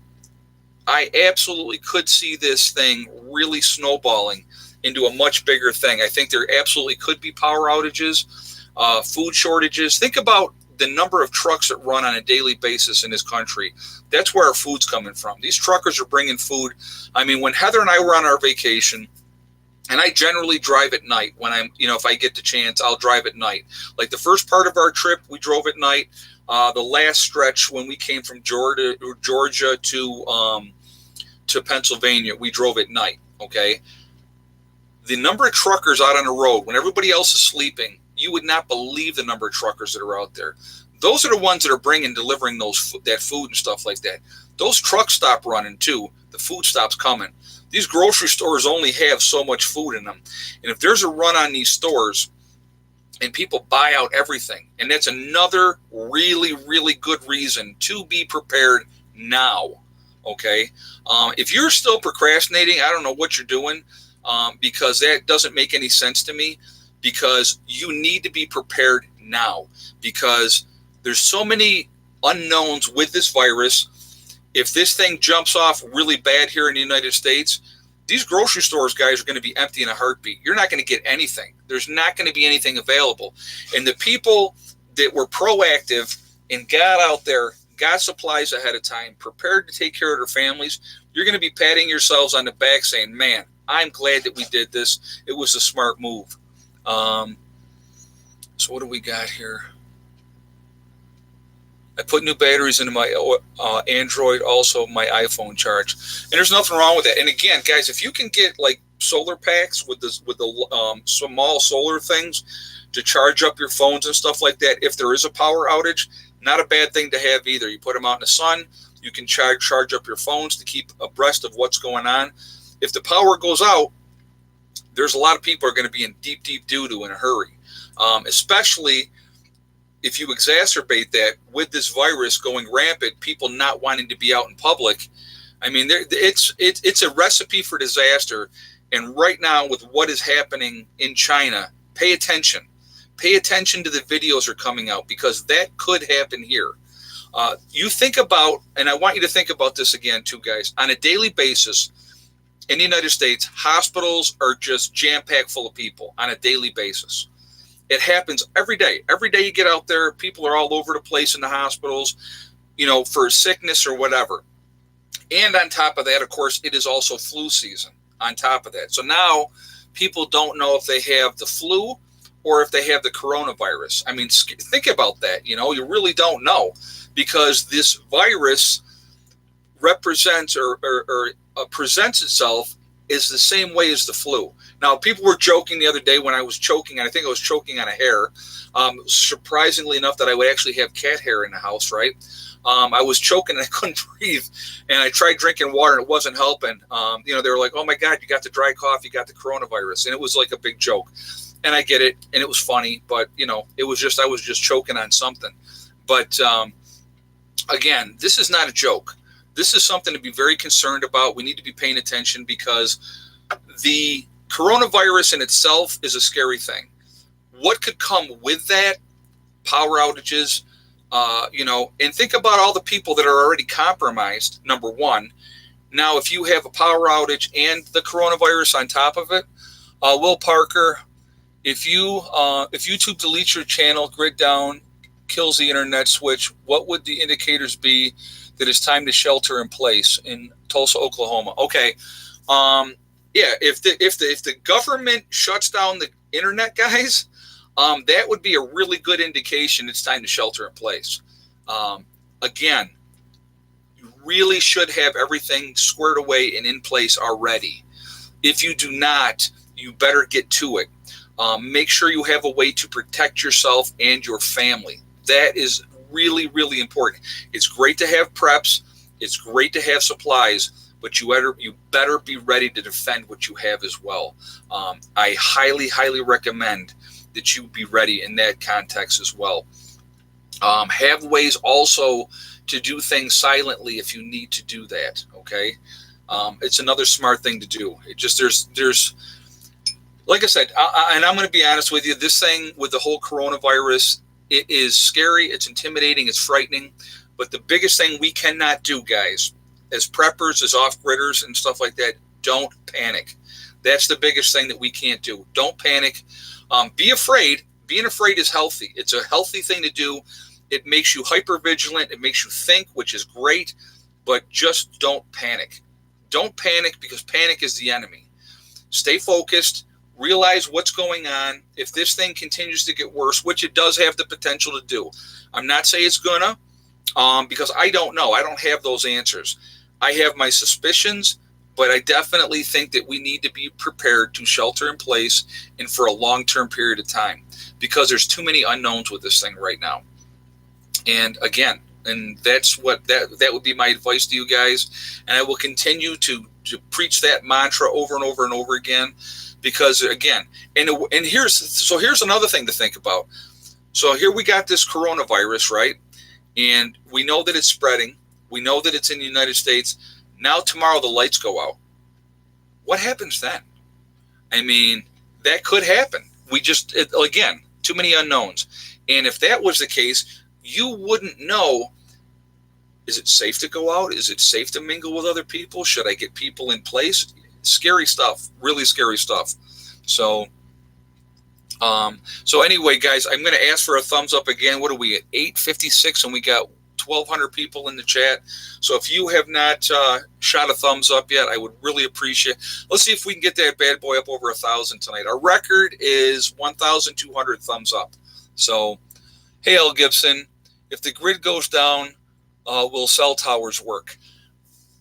I absolutely could see this thing really snowballing into a much bigger thing. I think there absolutely could be power outages, food shortages. Think about the number of trucks that run on a daily basis in this country. That's where our food's coming from. These truckers are bringing food. I mean, when Heather and I were on our vacation, and I generally drive at night when I'm, if I get the chance, I'll drive at night. Like the first part of our trip, we drove at night. The last stretch when we came from Georgia to Pennsylvania, we drove at night. Okay. The number of truckers out on the road when everybody else is sleeping, you would not believe the number of truckers that are out there. Those are the ones that are delivering that food and stuff like that. Those trucks stop running too. The food stops coming. These grocery stores only have so much food in them. And if there's a run on these stores and people buy out everything, and that's another really, really good reason to be prepared now. Okay. If you're still procrastinating, I don't know what you're doing, because that doesn't make any sense to me, because you need to be prepared now, because there's so many unknowns with this virus. If this thing jumps off really bad here in the United States, these grocery stores, guys, are going to be empty in a heartbeat. You're not going to get anything. There's not going to be anything available. And the people that were proactive and got out there, got supplies ahead of time, prepared to take care of their families, you're going to be patting yourselves on the back saying, man, I'm glad that we did this. It was a smart move. So what do we got here? I put new batteries into my Android, also my iPhone charge, and there's nothing wrong with that. And again, guys, if you can get like solar packs with the small solar things to charge up your phones and stuff like that, if there is a power outage, not a bad thing to have either. You put them out in the sun, you can charge up your phones to keep abreast of what's going on. If the power goes out, there's a lot of people are going to be in deep doo-doo in a hurry, especially if you exacerbate that with this virus going rampant, people not wanting to be out in public. I mean, it's a recipe for disaster. And right now, with what is happening in China, pay attention. Pay attention to the videos that are coming out, because that could happen here. You think about, and I want you to think about this again too, guys, on a daily basis in the United States, hospitals are just jam-packed full of people on a daily basis. It happens every day. Every day you get out there, people are all over the place in the hospitals, for sickness or whatever. And on top of that, of course, it is also flu season on top of that. So now people don't know if they have the flu or if they have the coronavirus. I mean, think about that. You really don't know, because this virus represents or presents itself is the same way as the flu. Now, people were joking the other day when I was choking, and I think I was choking on a hair. Surprisingly enough, that I would actually have cat hair in the house, right? I was choking and I couldn't breathe, and I tried drinking water and it wasn't helping. They were like, "Oh my God, you got the dry cough, you got the coronavirus," and it was like a big joke. And I get it, and it was funny, but it was just I was just choking on something. But again, this is not a joke. This is something to be very concerned about. We need to be paying attention, because the coronavirus in itself is a scary thing. What could come with that? Power outages, and think about all the people that are already compromised, number one. Now, if you have a power outage and the coronavirus on top of it, Will Parker, if YouTube deletes your channel, grid down, kills the internet switch, what would the indicators be that it's time to shelter in place in Tulsa, Oklahoma? Okay. If the government shuts down the internet, guys, that would be a really good indication it's time to shelter in place. Again, you really should have everything squared away and in place already. If you do not, you better get to it. Make sure you have a way to protect yourself and your family. That is really, really important. It's great to have preps. It's great to have supplies, but you better be ready to defend what you have as well. I highly, highly recommend that you be ready in that context as well. Have ways also to do things silently if you need to do that. Okay, it's another smart thing to do. It just there's like I said, and I'm going to be honest with you. This thing with the whole coronavirus, it is scary. It's intimidating. It's frightening. But the biggest thing we cannot do, guys, as preppers, as off-gridders and stuff like that, don't panic. That's the biggest thing that we can't do. Don't panic. Be afraid. Being afraid is healthy. It's a healthy thing to do. It makes you hyper vigilant. It makes you think, which is great. But just don't panic. Don't panic, because panic is the enemy. Stay focused. Realize what's going on. If this thing continues to get worse, which it does have the potential to do, I'm not saying it's gonna, because I don't know. I don't have those answers. I have my suspicions, but I definitely think that we need to be prepared to shelter in place and for a long-term period of time, because there's too many unknowns with this thing right now. And again, and that's what that would be my advice to you guys. And I will continue to preach that mantra over and over and over again, because again, and here's another thing to think about. So here we got this coronavirus, right? And we know that it's spreading. We know that it's in the United States. Now tomorrow the lights go out. What happens then? I mean, that could happen. Again, too many unknowns. And if that was the case, you wouldn't know, is it safe to go out? Is it safe to mingle with other people? Should I get people in place? Scary stuff, really scary stuff. So anyway, guys, I'm going to ask for a thumbs up again. What are we at? 8:56, and we got 1,200 people in the chat. So if you have not shot a thumbs up yet, I would really appreciate. Let's see if we can get that bad boy up over 1,000 tonight. Our record is 1,200 thumbs up. So, hey, L. Gibson, if the grid goes down, will cell towers work?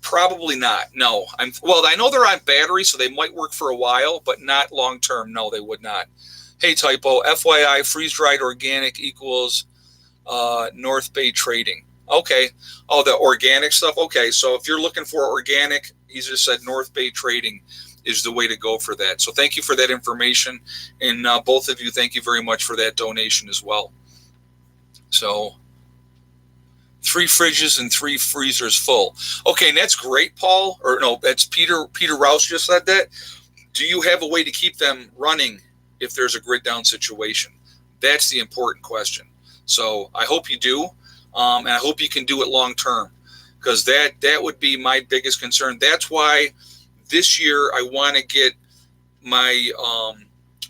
Probably not. No. I know they're on battery, so they might work for a while, but not long term. No, they would not. Hey, typo. FYI, freeze-dried organic equals North Bay trading. Okay. Oh, the organic stuff. Okay. So if you're looking for organic, he just said North Bay trading is the way to go for that. So thank you for that information. And both of you, thank you very much for that donation as well. So 3 fridges and 3 freezers full. Okay, and that's great, Paul. Or no, that's Peter. Peter Rouse just said that. Do you have a way to keep them running if there's a grid down situation? That's the important question. So I hope you do, and I hope you can do it long term, because that would be my biggest concern. That's why this year I want to get my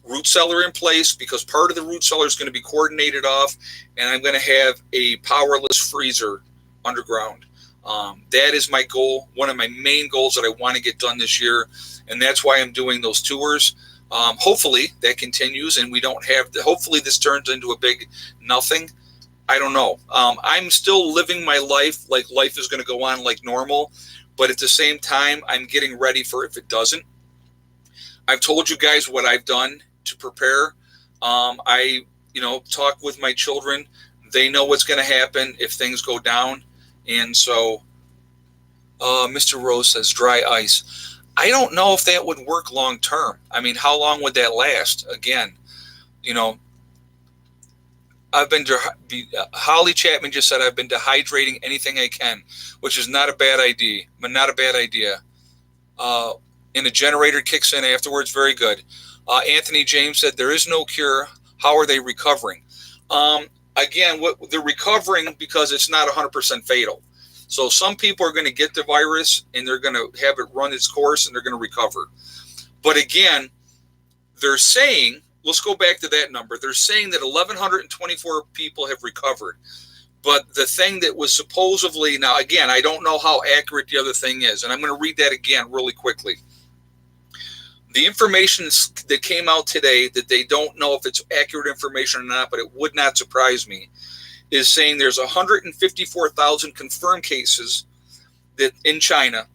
root cellar in place, because part of the root cellar is going to be coordinated off, and I'm going to have a powerless freezer underground. That is my goal, one of my main goals that I want to get done this year, and that's why I'm doing those tours. Hopefully that continues, and we don't have. Hopefully this turns into a big nothing. I don't know. I'm still living my life like life is going to go on like normal, but at the same time, I'm getting ready for if it doesn't. I've told you guys what I've done to prepare. I talk with my children. They know what's going to happen if things go down. And so Mr. Rose says dry ice. I don't know if that would work long term. I mean, how long would that last? Again, I've been Holly Chapman just said I've been dehydrating anything I can, which is not a bad idea. And a generator kicks in afterwards. Very good. Anthony James said there is no cure. How are they recovering? Again, they're recovering because it's not 100% fatal. So some people are going to get the virus and they're going to have it run its course and they're going to recover. But again, they're saying, let's go back to that number. They're saying that 1,124 people have recovered. But the thing that was supposedly, now again, I don't know how accurate the other thing is. And I'm going to read that again really quickly. The information that came out today, that they don't know if it's accurate information or not, but it would not surprise me, is saying there's 154,000 confirmed cases that in China.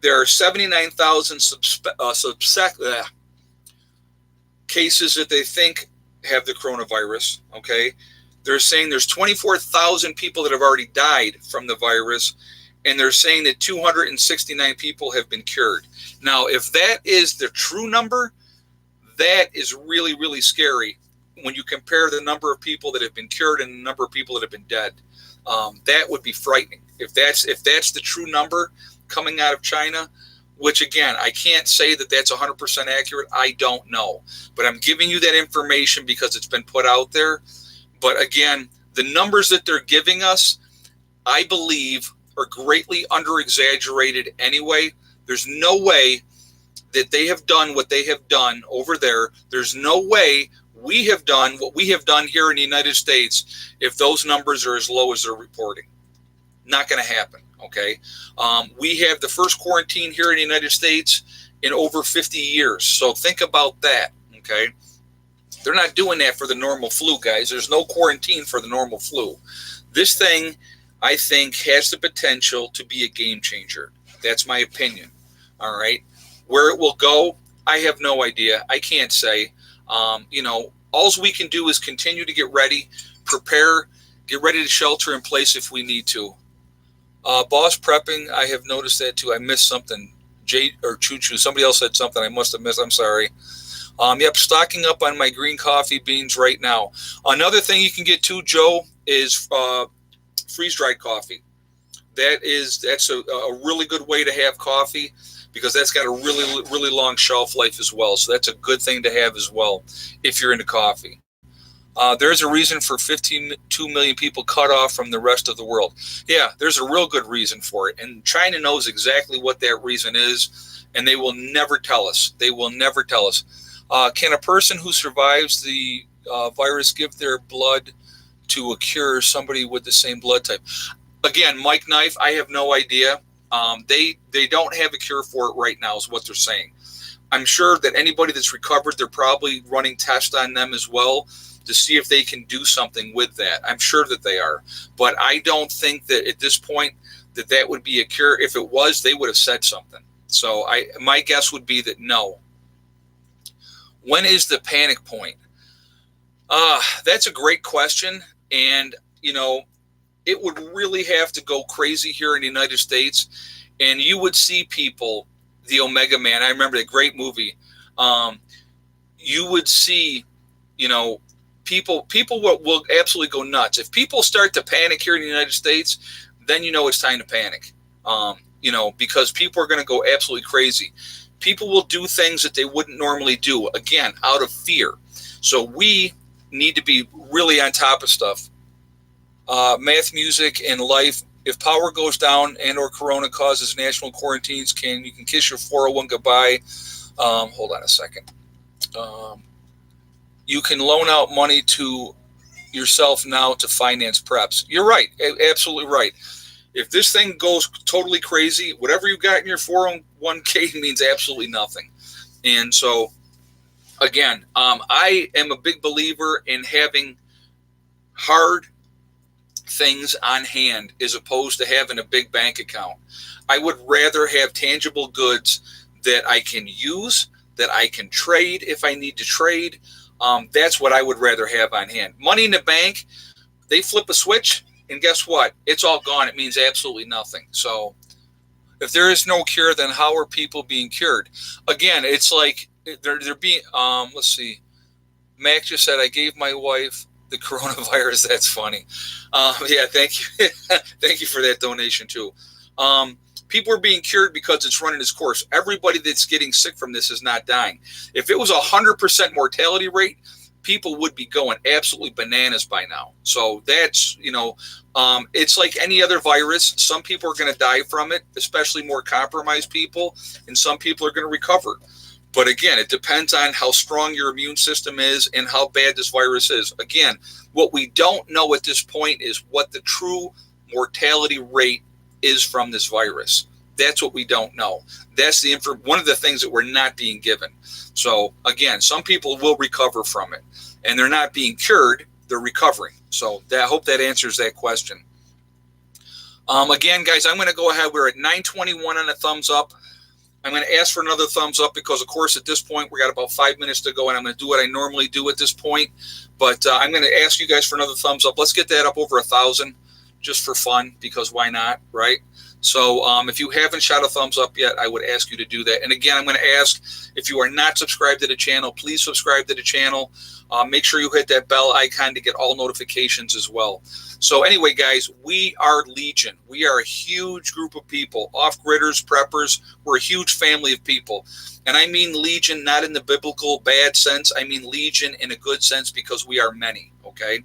There are 79,000 cases that they think have the coronavirus. Okay, they're saying there's 24,000 people that have already died from the virus, and they're saying that 269 people have been cured. Now, if that is the true number, that is really, really scary when you compare the number of people that have been cured and the number of people that have been dead. That would be frightening. If that's the true number coming out of China, which again, I can't say that that's 100% accurate. I don't know, but I'm giving you that information because it's been put out there. But again, the numbers that they're giving us, I believe, are greatly under-exaggerated anyway. There's no way that they have done what they have done over there. There's no way we have done what we have done here in the United States if those numbers are as low as they're reporting. Not going to happen, okay? We have the first quarantine here in the United States in over 50 years. So think about that, okay? They're not doing that for the normal flu, guys. There's no quarantine for the normal flu. This thing, I think, has the potential to be a game changer. That's my opinion, all right? Where it will go, I have no idea. I can't say. All we can do is continue to get ready, prepare, get ready to shelter in place if we need to. Boss prepping, I have noticed that too. I missed something. Jay or Choo Choo, somebody else said something I must have missed. I'm sorry. Yep, stocking up on my green coffee beans right now. Another thing you can get too, Joe, is freeze-dried coffee. That's a really good way to have coffee because that's got a really, really long shelf life as well. So that's a good thing to have as well if you're into coffee. There's a reason for 52 million people cut off from the rest of the world. Yeah, there's a real good reason for it. And China knows exactly what that reason is, and they will never tell us. They will never tell us. Can a person who survives the virus give their blood to a cure somebody with the same blood type? Again, Mike Knife, I have no idea. They don't have a cure for it right now is what they're saying. I'm sure that anybody that's recovered, they're probably running tests on them as well to see if they can do something with that. I'm sure that they are. But I don't think that at this point that would be a cure. If it was, they would have said something. So my guess would be that no. When is the panic point? That's a great question. And, it would really have to go crazy here in the United States. And you would see people, the Omega Man, I remember the great movie. You would see, people will absolutely go nuts. If people start to panic here in the United States, then it's time to panic. Because people are going to go absolutely crazy. People will do things that they wouldn't normally do, again, out of fear. So we need to be really on top of stuff. Math, music, and life. If power goes down and or corona causes national quarantines, you can kiss your 401 goodbye. Hold on a second. You can loan out money to yourself now to finance preps. You're right. Absolutely right. If this thing goes totally crazy, whatever you got in your 401k means absolutely nothing. And so, again, I am a big believer in having hard things on hand as opposed to having a big bank account. I would rather have tangible goods that I can use, that I can trade if I need to trade. That's what I would rather have on hand. Money in the bank, they flip a switch, and guess what? It's all gone. It means absolutely nothing. So if there is no cure, then how are people being cured? Again, it's like they're being, let's see. Mac just said, I gave my wife the coronavirus. That's funny. Yeah, thank you. Thank you for that donation too. People are being cured because it's running its course. Everybody that's getting sick from this is not dying. If it was 100% mortality rate, people would be going absolutely bananas by now. So that's, it's like any other virus. Some people are going to die from it, especially more compromised people, and some people are going to recover. But again, it depends on how strong your immune system is and how bad this virus is. Again, what we don't know at this point is what the true mortality rate is from this virus. That's what we don't know. That's one of the things that we're not being given. So again, some people will recover from it, and they're not being cured; they're recovering. So I hope that answers that question. Again, guys, I'm going to go ahead. We're at 921 on a thumbs up. I'm going to ask for another thumbs up because, of course, at this point, we got about 5 minutes to go, and I'm going to do what I normally do at this point. But I'm going to ask you guys for another thumbs up. Let's get that up over 1,000. just for fun, because why not, right? So if you haven't shot a thumbs up yet, I would ask you to do that. And again, I'm going to ask, if you are not subscribed to the channel, please subscribe to the channel. Make sure you hit that bell icon to get all notifications as well. So anyway, guys, we are Legion. We are a huge group of people, off-gridders, preppers. We're a huge family of people. And I mean Legion not in the biblical bad sense. I mean Legion in a good sense, because we are many, okay?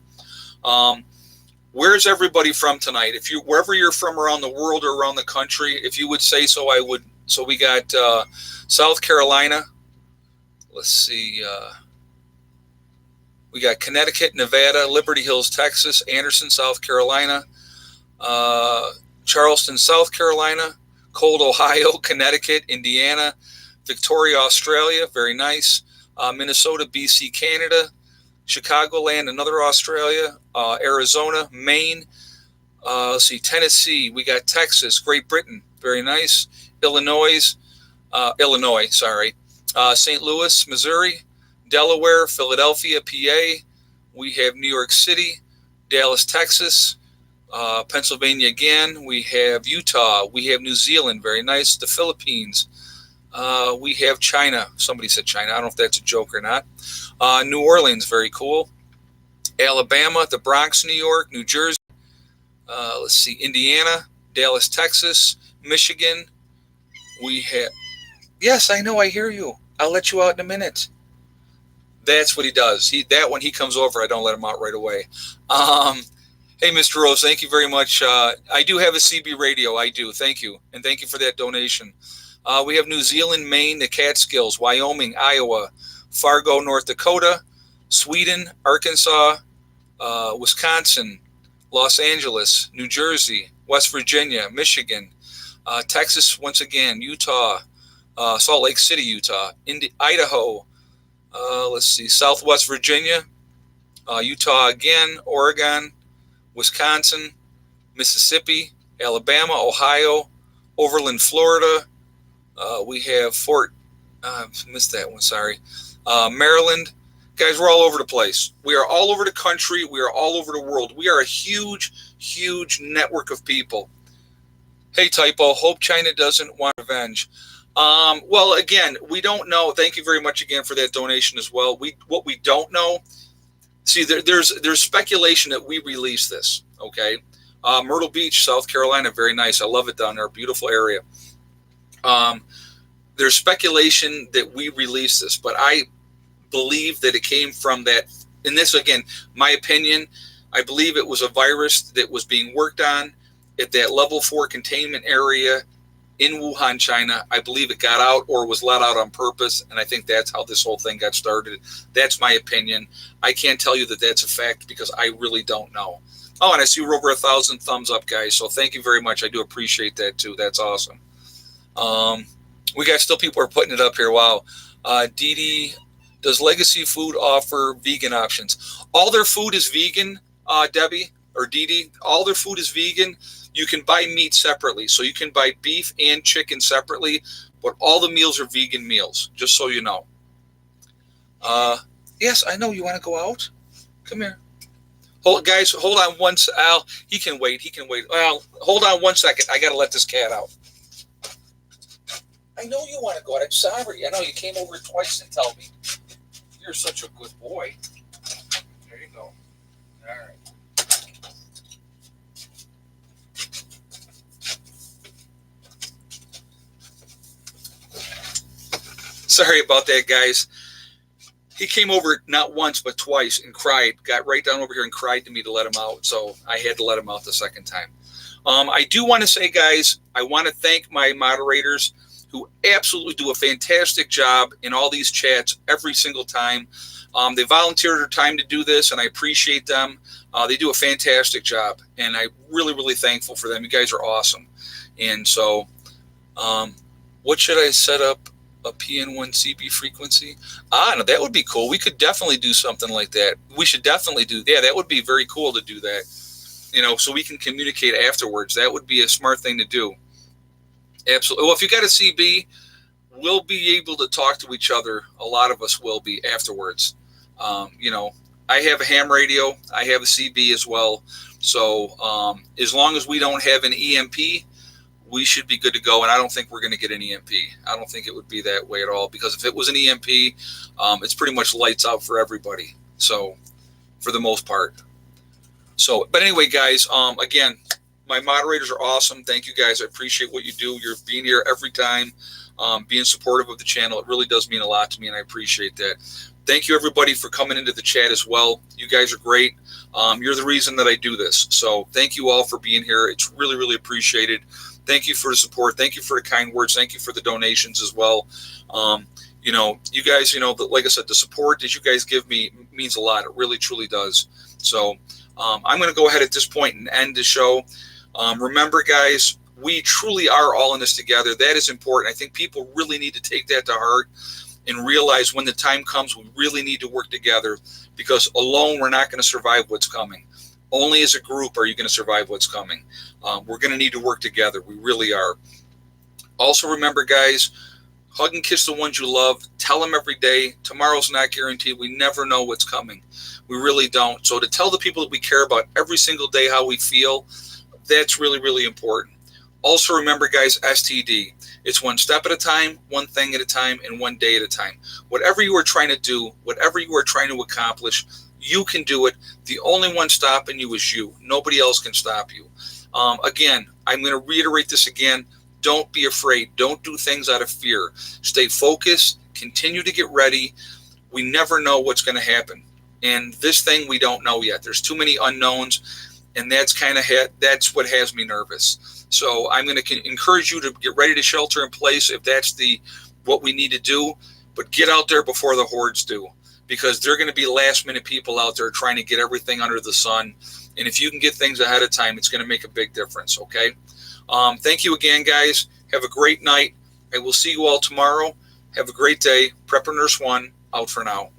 Where's everybody from tonight? If you, wherever you're from around the world or around the country, if you would say so, I would. So we got South Carolina. Let's see. We got Connecticut, Nevada, Liberty Hills, Texas, Anderson, South Carolina, Charleston, South Carolina, Cold, Ohio, Connecticut, Indiana, Victoria, Australia, very nice, Minnesota, BC, Canada, Chicagoland, another Australia, Arizona, Maine, let's see, Tennessee, we got Texas, Great Britain, very nice, Illinois, St. Louis, Missouri, Delaware, Philadelphia, PA, we have New York City, Dallas, Texas, Pennsylvania again, we have Utah, we have New Zealand, very nice, the Philippines, we have China, somebody said China, I don't know if that's a joke or not, New Orleans, very cool, Alabama, the Bronx, New York, New Jersey, let's see, Indiana, Dallas, Texas, Michigan, we have, yes, I know, I hear you, I'll let you out in a minute. That's what he does. That when he comes over, I don't let him out right away. Hey, Mr. Rose, thank you very much. I do have a CB radio. I do. Thank you. And thank you for that donation. We have New Zealand, Maine, the Catskills, Wyoming, Iowa, Fargo, North Dakota, Sweden, Arkansas, Wisconsin, Los Angeles, New Jersey, West Virginia, Michigan, Texas, once again, Utah, Salt Lake City, Utah, Idaho, let's see, Southwest Virginia, Utah again, Oregon, Wisconsin, Mississippi, Alabama, Ohio, Overland, Florida. We have missed that one, sorry. Maryland. Guys, we're all over the place. We are all over the country. We are all over the world. We are a huge, huge network of people. Hey, Typo, hope China doesn't want revenge. Well, again, we don't know. Thank you very much again for that donation as well. What we don't know, see, there's speculation that we release this, okay? Myrtle Beach, South Carolina, very nice. I love it down there, beautiful area. There's speculation that we release this, but I believe that it came from that, and this, again, my opinion, I believe it was a virus that was being worked on at that level 4 containment area in Wuhan, China. I believe it got out or was let out on purpose, and I think that's how this whole thing got started. That's my opinion. I can't tell you that that's a fact because I really don't know. Oh, and I see we're over 1,000 thumbs up, guys, so thank you very much. I do appreciate that, too. That's awesome. We got still people are putting it up here. Wow. Dee, does Legacy Food offer vegan options? All their food is vegan, Debbie, or Dee. All their food is vegan. You can buy meat separately. So you can buy beef and chicken separately, but all the meals are vegan meals, just so you know. Yes, I know. You want to go out? Come here. Guys, hold on once. Al, he can wait. Well, hold on 1 second. I got to let this cat out. I know you want to go out. I'm sorry. I know you came over twice and tell me. You're such a good boy. There you go. All right. Sorry about that, guys. He came over not once but twice and cried. Got right down over here and cried to me to let him out. So I had to let him out the second time. I do want to say, guys, I want to thank my moderators who absolutely do a fantastic job in all these chats every single time. They volunteered their time to do this, and I appreciate them. They do a fantastic job, and I'm really, really thankful for them. You guys are awesome. And so what should I set up? A PN1CB frequency? No, that would be cool. We could definitely do something like that. We should definitely do, yeah, that would be very cool to do that, you know, so we can communicate afterwards. That would be a smart thing to do. Absolutely. Well, if you got a CB, we'll be able to talk to each other. A lot of us will be afterwards. You know, I have a ham radio. I have a CB as well. So as long as we don't have an EMP, we should be good to go. And I don't think we're going to get an EMP. I don't think it would be that way at all, because if it was an EMP, it's pretty much lights out for everybody. So for the most part. So, but anyway, guys, again, my moderators are awesome. Thank you guys. I appreciate what you do. You're being here every time, being supportive of the channel. It really does mean a lot to me, and I appreciate that. Thank you, everybody, for coming into the chat as well. You guys are great. You're the reason that I do this. So thank you all for being here. It's really, really appreciated. Thank you for the support. Thank you for the kind words. Thank you for the donations as well. You guys, like I said, the support that you guys give me means a lot. It really, truly does. So I'm going to go ahead at this point and end the show. Remember, guys, we truly are all in this together. That is important. I think people really need to take that to heart and realize when the time comes, we really need to work together, because alone we're not going to survive what's coming. Only as a group are you going to survive what's coming. We're going to need to work together. We really are. Also, remember, guys, hug and kiss the ones you love. Tell them every day. Tomorrow's not guaranteed. We never know what's coming. We really don't. So to tell the people that we care about every single day how we feel, that's really, really important. Also, remember, guys, STD. It's one step at a time, one thing at a time, and one day at a time. Whatever you are trying to do, whatever you are trying to accomplish, you can do it. The only one stopping you is you. Nobody else can stop you. Again, I'm going to reiterate this again. Don't be afraid. Don't do things out of fear. Stay focused. Continue to get ready. We never know what's going to happen. And this thing, we don't know yet. There's too many unknowns, and that's that's what has me nervous. So I'm going to encourage you to get ready to shelter in place if that's what we need to do. But get out there before the hordes do, because they're going to be last-minute people out there trying to get everything under the sun. And if you can get things ahead of time, it's going to make a big difference, okay? Thank you again, guys. Have a great night. I will see you all tomorrow. Have a great day. Prepper Nurse 1, out for now.